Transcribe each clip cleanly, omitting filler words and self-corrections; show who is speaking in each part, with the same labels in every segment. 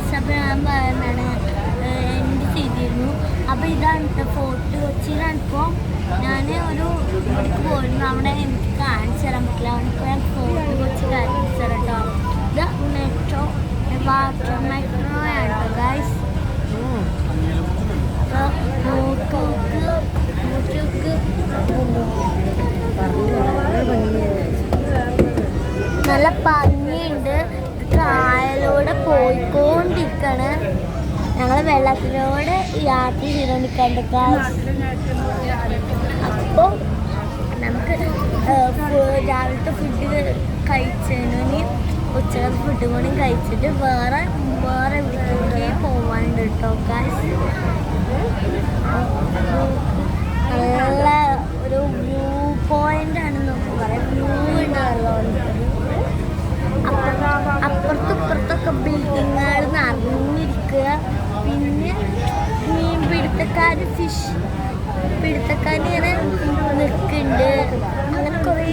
Speaker 1: Guys. അപ്പോൾ ഞാൻ എന്താണ് എൻ്റെ ചെയ്തിരുന്നു. അപ്പോൾ ഇതാണ് ഫോർട്ട് കൊച്ചിയിലാണ്. ഇപ്പോൾ ഞാൻ ഒരു ഇവിടേക്ക് പോയിരുന്നു. അവിടെ എനിക്ക് കാണിച്ചു തരാൻ പറ്റില്ല. അവിടെ ഞാൻ ഫോർട്ട് കൊച്ചി കാണിച്ചു തരാം കേട്ടോ. ഇത് മെട്രോ വാട്ടർ മെട്രോയാണ് ഗൈസ്. നല്ല ഭംഗിയുണ്ട്. കായലോടെ പോയിക്കൊണ്ടിരിക്കാണ്. ഞങ്ങൾ വെള്ളത്തിലൂടെ യാത്ര ചെയ്തോണ്ടിരിക്കാണ്ട് ഗൈസ്. അപ്പോൾ നമുക്ക് രാവിലത്തെ ഫുഡ് കഴിച്ചതിന് ഉച്ചകത്തെ ഫുഡ് കൂടി കഴിച്ചിട്ട് വേറെ വീട്ടിലേക്ക് പോവാനുണ്ട് കേട്ടോ ഗൈസ്. നല്ല ഒരു വ്യൂ പോയിന്റ് ആണെന്ന് നമുക്ക് പറയാം. വ്യൂ ഉണ്ടാവല്ലോ. അപ്പുറത്തും ഇപ്പുറത്തൊക്കെ ബിൽഡിങ്ങുകൾ നിറഞ്ഞിരിക്കുക. പിന്നെ മീൻ ഫിഷ് പിടുത്തക്കാരിങ്ങനെ നിൽക്കുന്നുണ്ട്. അങ്ങനെ കുറേ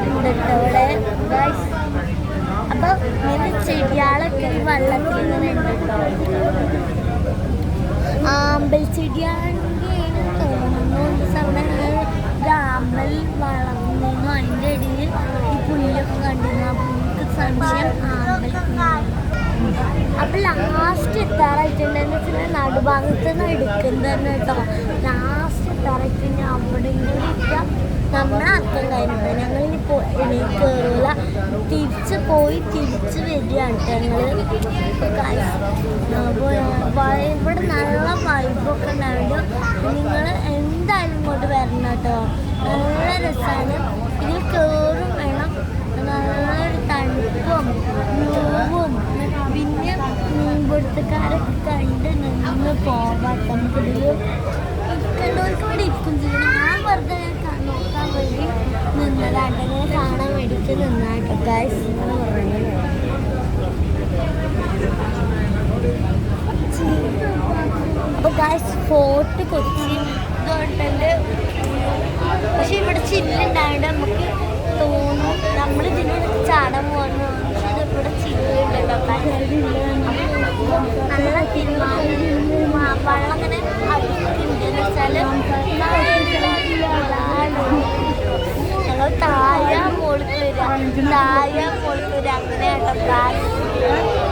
Speaker 1: ഉണ്ട് കേട്ടോ അവിടെ ഗൈസ്. അപ്പോൾ ഇങ്ങനെ ചെടികളൊക്കെ ഈ വെള്ളത്തിൽ ഇങ്ങനെ ഉണ്ട് കേട്ടോ. ആമ്പൽച്ചെടിയാണെങ്കിൽ തോന്നുന്നു സമയം ആമ്പൽ വളർന്നു. അതിൻ്റെ ഇടയിൽ ഈ പുല്ലൊക്കെ കണ്ടിരുന്നു. ആ പുല്ലിക്ക് സംശയം ആമ്പൽ. അപ്പം ലാസ്റ്റ് എത്താറായിട്ടുണ്ടെന്ന് വെച്ചാൽ നടുഭാഗത്ത് നിന്ന് എടുക്കുന്നതെന്ന് കേട്ടോ. ലാസ്റ്റ് എത്താറായിട്ട് അവിടെ ഇങ്ങനെ നമ്മളെ അർത്ഥം കഴിഞ്ഞിട്ട് ഞങ്ങളിനി കയറില്ല. തിരിച്ച് വരികയാണ് ഞങ്ങൾ. ഇവിടെ നല്ല വൈബൊക്കെ ഉണ്ടാവുന്നുണ്ട്. നിങ്ങൾ എന്തായാലും ഇങ്ങോട്ട് വരണം കേട്ടോ. നല്ല രസമാണ്. ഇതിൽ കയറും വേണം. നല്ലൊരു തണുപ്പും വ്യൂവും പിന്നെ മീൻപിടുത്തക്കാരൊക്കെ കണ്ട് നിന്ന് പോകാം. നമുക്കിതിൽ ഇരിക്കേണ്ടവർക്ക് ഇവിടെ ഇരിക്കും ചെയ്യണം. ഞാൻ വെറുതെ നോക്കാൻ വേണ്ടി നിന്നതായിട്ട് അങ്ങനെ കാണാൻ വേണ്ടിയിട്ട് നിന്നാട്ടോ ഗൈസ്. അപ്പോൾ ഗൈസ് ഫോർട്ട് കൊച്ചി ഗവൺമെൻറ്. പക്ഷെ ഇവിടെ ചില്ലുണ്ടായത് നമുക്ക് തോന്നും നമ്മൾ ഇതിനോട് ചാടാൻ പോകുന്നു. പക്ഷെ ഇവിടെ ചില്ലുണ്ടല്ലോ. നല്ല വെള്ളം അങ്ങനെ അടുക്കുന്നുണ്ടെന്ന് വെച്ചാൽ ഞങ്ങൾ താഴെ മോൾക്ക് വരിക അങ്ങനെയാട്ടോ.